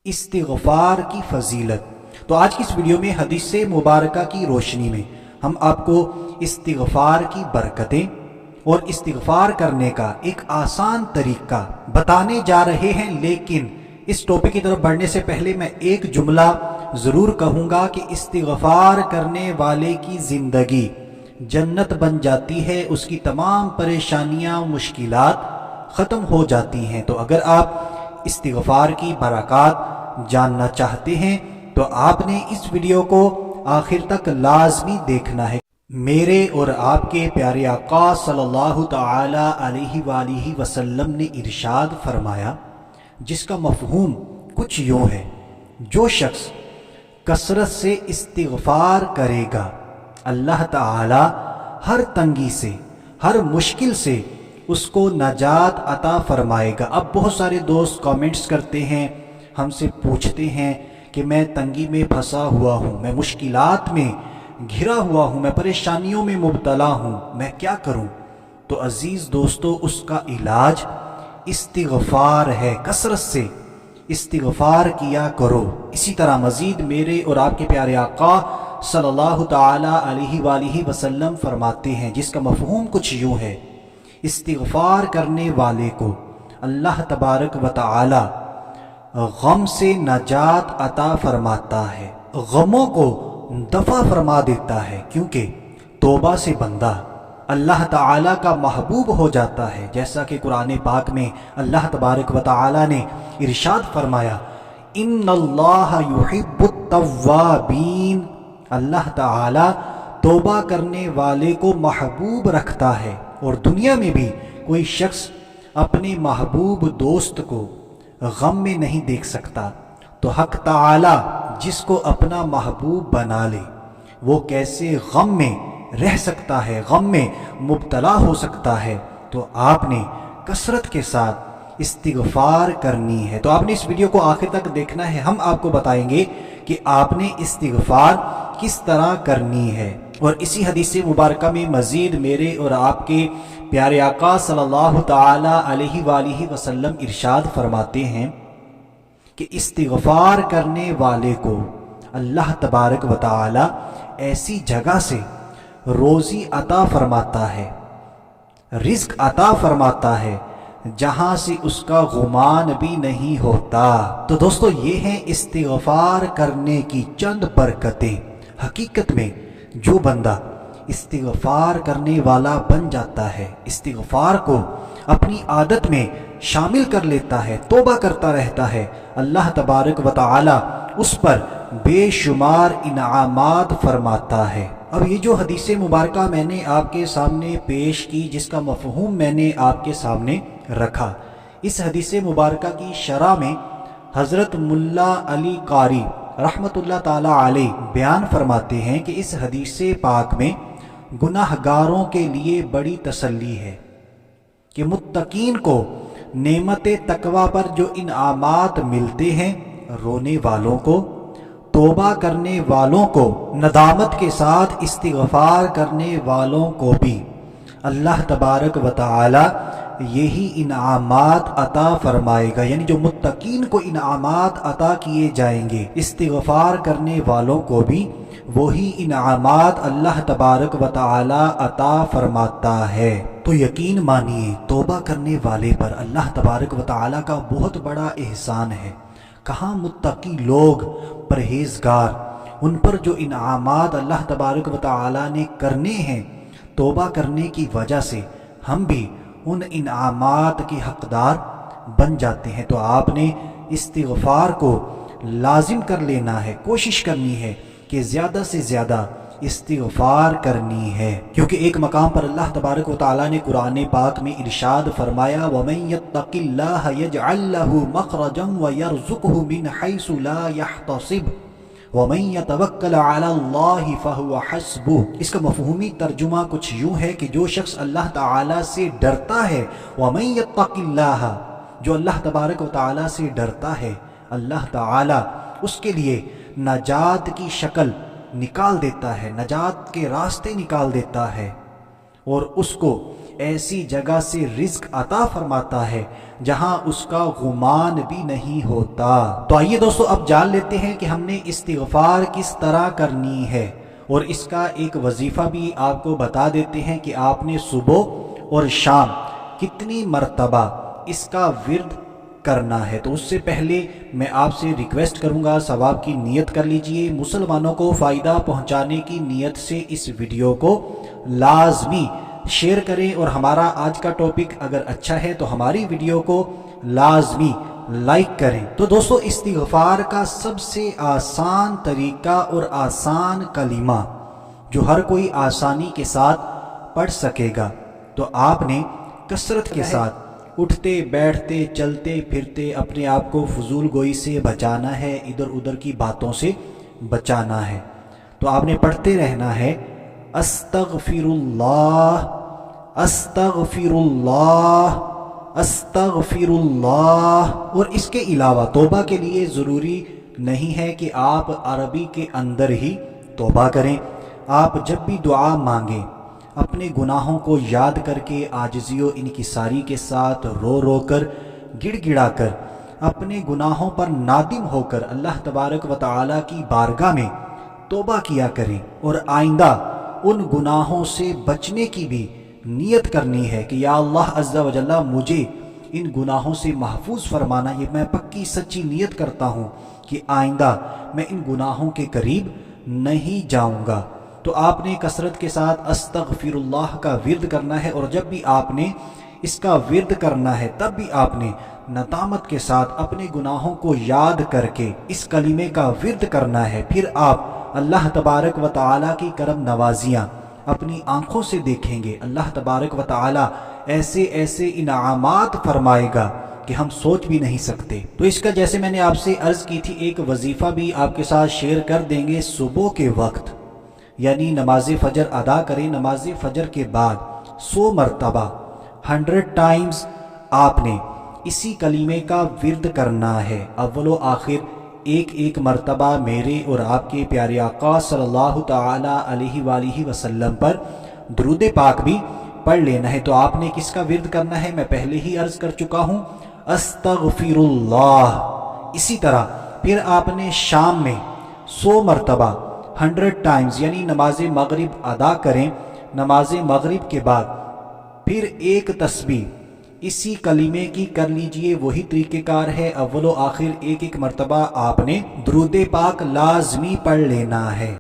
استغفار کی فضیلت۔ تو آج کی اس ویڈیو میں حدیث مبارکہ کی روشنی میں ہم آپ کو استغفار کی برکتیں اور استغفار کرنے کا ایک آسان طریقہ بتانے جا رہے ہیں، لیکن اس ٹاپک کی طرف بڑھنے سے پہلے میں ایک جملہ ضرور کہوں گا کہ استغفار کرنے والے کی زندگی جنت بن جاتی ہے، اس کی تمام پریشانیاں مشکلات ختم ہو جاتی ہیں۔ تو اگر آپ استغفار کی برکات جاننا چاہتے ہیں تو آپ نے اس ویڈیو کو آخر تک لازمی دیکھنا ہے۔ میرے اور آپ کے پیارے آقا صلی اللہ تعالی علیہ وآلہ وسلم نے ارشاد فرمایا، جس کا مفہوم کچھ یوں ہے: جو شخص کثرت سے استغفار کرے گا، اللہ تعالی ہر تنگی سے، ہر مشکل سے اس کو نجات عطا فرمائے گا۔ اب بہت سارے دوست کامنٹس کرتے ہیں، ہم سے پوچھتے ہیں کہ میں تنگی میں پھنسا ہوا ہوں، میں مشکلات میں گھرا ہوا ہوں، میں پریشانیوں میں مبتلا ہوں، میں کیا کروں؟ تو عزیز دوستو، اس کا علاج استغفار ہے۔ کثرت سے استغفار کیا کرو۔ اسی طرح مزید میرے اور آپ کے پیارے آقا صلی اللہ تعالی علیہ وآلہ وسلم فرماتے ہیں، جس کا مفہوم کچھ یوں ہے: استغفار کرنے والے کو اللہ تبارک و تعالی غم سے نجات عطا فرماتا ہے، غموں کو دفع فرما دیتا ہے، کیونکہ توبہ سے بندہ اللہ تعالی کا محبوب ہو جاتا ہے۔ جیسا کہ قرآن پاک میں اللہ تبارک و تعالی نے ارشاد فرمایا، ان اللہ یحب التوابین، اللہ تعالی توبہ کرنے والے کو محبوب رکھتا ہے۔ اور دنیا میں بھی کوئی شخص اپنے محبوب دوست کو غم میں نہیں دیکھ سکتا، تو حق تعالی جس کو اپنا محبوب بنا لے، وہ کیسے غم میں رہ سکتا ہے، غم میں مبتلا ہو سکتا ہے؟ تو آپ نے کثرت کے ساتھ استغفار کرنی ہے۔ تو آپ نے اس ویڈیو کو آخر تک دیکھنا ہے، ہم آپ کو بتائیں گے کہ آپ نے استغفار کس طرح کرنی ہے۔ اور اسی حدیث مبارکہ میں مزید میرے اور آپ کے پیارے آقا صلی اللہ تعالی علیہ وآلہ وسلم ارشاد فرماتے ہیں کہ استغفار کرنے والے کو اللہ تبارک و تعالی ایسی جگہ سے روزی عطا فرماتا ہے، رزق عطا فرماتا ہے، جہاں سے اس کا گمان بھی نہیں ہوتا۔ تو دوستو، یہ ہیں استغفار کرنے کی چند برکتیں۔ حقیقت میں جو بندہ استغفار کرنے والا بن جاتا ہے، استغفار کو اپنی عادت میں شامل کر لیتا ہے، توبہ کرتا رہتا ہے، اللہ تبارک و تعالی اس پر بے شمار انعامات فرماتا ہے۔ اب یہ جو حدیث مبارکہ میں نے آپ کے سامنے پیش کی، جس کا مفہوم میں نے آپ کے سامنے رکھا، اس حدیث مبارکہ کی شرح میں حضرت ملا علی قاری رحمت اللہ تعالی علیہ بیان فرماتے ہیں کہ اس حدیث پاک میں گناہ گاروں کے لیے بڑی تسلی ہے کہ متقین کو نعمت تقوی پر جو انعامات ملتے ہیں، رونے والوں کو، توبہ کرنے والوں کو، ندامت کے ساتھ استغفار کرنے والوں کو بھی اللہ تبارک و تعالی یہی انعامات عطا فرمائے گا۔ یعنی جو متقین کو انعامات عطا کیے جائیں گے، استغفار کرنے والوں کو بھی وہی انعامات اللہ تبارک و تعالی عطا فرماتا ہے۔ تو یقین مانیے، توبہ کرنے والے پر اللہ تبارک و تعالی کا بہت بڑا احسان ہے۔ کہاں متقی لوگ، پرہیزگار، ان پر جو انعامات اللہ تبارک و تعالی نے کرنے ہیں، توبہ کرنے کی وجہ سے ہم بھی ان انعامات کے حقدار بن جاتے ہیں۔ تو آپ نے استغفار کو لازم کر لینا ہے، کوشش کرنی ہے کہ زیادہ سے زیادہ استغفار کرنی ہے، کیونکہ ایک مقام پر اللہ تبارک و تعالی نے قرآن پاک میں ارشاد فرمایا، وَمَن يَتَّقِ اللَّهَ يَجْعَل لَّهُ مَخْرَجًا وَيَرْزُقْهُ مِنْ حَيْثُ لَا يَحْتَسِبُ وَمَن يَتَوَكَّلْ عَلَى اللَّهِ فَهُوَ حَسْبُهُ۔ اس کا مفہومی ترجمہ کچھ یوں ہے کہ جو شخص اللہ تعالی سے ڈرتا ہے، وَمَن يَتَّقِ اللَّهَ، جو اللہ تبارک و تعالی سے ڈرتا ہے، اللہ تعالی اس کے لیے نجات کی شکل نکال دیتا ہے، نجات کے راستے نکال دیتا ہے، اور اس کو ایسی جگہ سے رزق عطا فرماتا ہے جہاں اس کا گمان بھی نہیں ہوتا۔ تو آئیے دوستو اب جان لیتے ہیں کہ ہم نے استغفار کس طرح کرنی ہے، اور اس کا ایک وظیفہ بھی آپ کو بتا دیتے ہیں کہ آپ نے صبح اور شام کتنی مرتبہ اس کا ورد کرنا ہے۔ تو اس سے پہلے میں آپ سے ریکویسٹ کروں گا، ثواب کی نیت کر لیجئے، مسلمانوں کو فائدہ پہنچانے کی نیت سے اس ویڈیو کو لازمی شیئر کریں، اور ہمارا آج کا ٹاپک اگر اچھا ہے تو ہماری ویڈیو کو لازمی لائک کریں۔ تو دوستو استغفار کا سب سے آسان طریقہ اور آسان کلمہ جو ہر کوئی آسانی کے ساتھ پڑھ سکے گا، تو آپ نے کثرت کے ساتھ اٹھتے بیٹھتے چلتے پھرتے اپنے آپ کو فضول گوئی سے بچانا ہے، ادھر ادھر کی باتوں سے بچانا ہے۔ تو آپ نے پڑھتے رہنا ہے استغفر اللہ استغفر اللہ استغفر اللہ، اور اس کے علاوہ توبہ کے لیے ضروری نہیں ہے کہ آپ عربی کے اندر ہی توبہ کریں۔ آپ جب بھی دعا مانگیں اپنے گناہوں کو یاد کر کے عاجزی و انکساری کے ساتھ رو رو کر گڑ گڑا کر اپنے گناہوں پر نادم ہو کر اللہ تبارک و تعالیٰ کی بارگاہ میں توبہ کیا کریں، اور آئندہ ان گناہوں سے بچنے کی بھی نیت کرنی ہے کہ یا اللہ عز و جل مجھے ان گناہوں سے محفوظ فرمانا، یہ میں پکی سچی نیت کرتا ہوں کہ آئندہ میں ان گناہوں کے قریب نہیں جاؤں گا۔ تو آپ نے کثرت کے ساتھ استغفر اللہ کا ورد کرنا ہے، اور جب بھی آپ نے اس کا ورد کرنا ہے تب بھی آپ نے ندامت کے ساتھ اپنے گناہوں کو یاد کر کے اس کلمے کا ورد کرنا ہے۔ پھر آپ اللہ تبارک و تعالیٰ کی کرم نوازیاں اپنی آنکھوں سے دیکھیں گے۔ اللہ تبارک و تعالیٰ ایسے ایسے انعامات فرمائے گا کہ ہم سوچ بھی نہیں سکتے۔ تو اس کا جیسے میں نے آپ سے عرض کی تھی ایک وظیفہ بھی آپ کے ساتھ شیئر کر دیں گے۔ صبح کے وقت یعنی نماز فجر ادا کریں، نماز فجر کے بعد 100 مرتبہ 100 ٹائمز آپ نے اسی کلمے کا ورد کرنا ہے۔ اول و آخر ایک ایک مرتبہ میرے اور آپ کے پیارے آقا صلی اللہ تعالی علیہ وآلہ وسلم پر درود پاک بھی پڑھ لینا ہے۔ تو آپ نے کس کا ورد کرنا ہے میں پہلے ہی عرض کر چکا ہوں، استغفر اللہ۔ اسی طرح پھر آپ نے شام میں 100 مرتبہ 100 ٹائمز یعنی نماز مغرب ادا کریں، نماز مغرب کے بعد پھر ایک تسبیح اسی کلمے کی کر لیجئے، وہی طریقہ کار ہے، اول و آخر ایک ایک مرتبہ آپ نے درود پاک لازمی پڑھ لینا ہے۔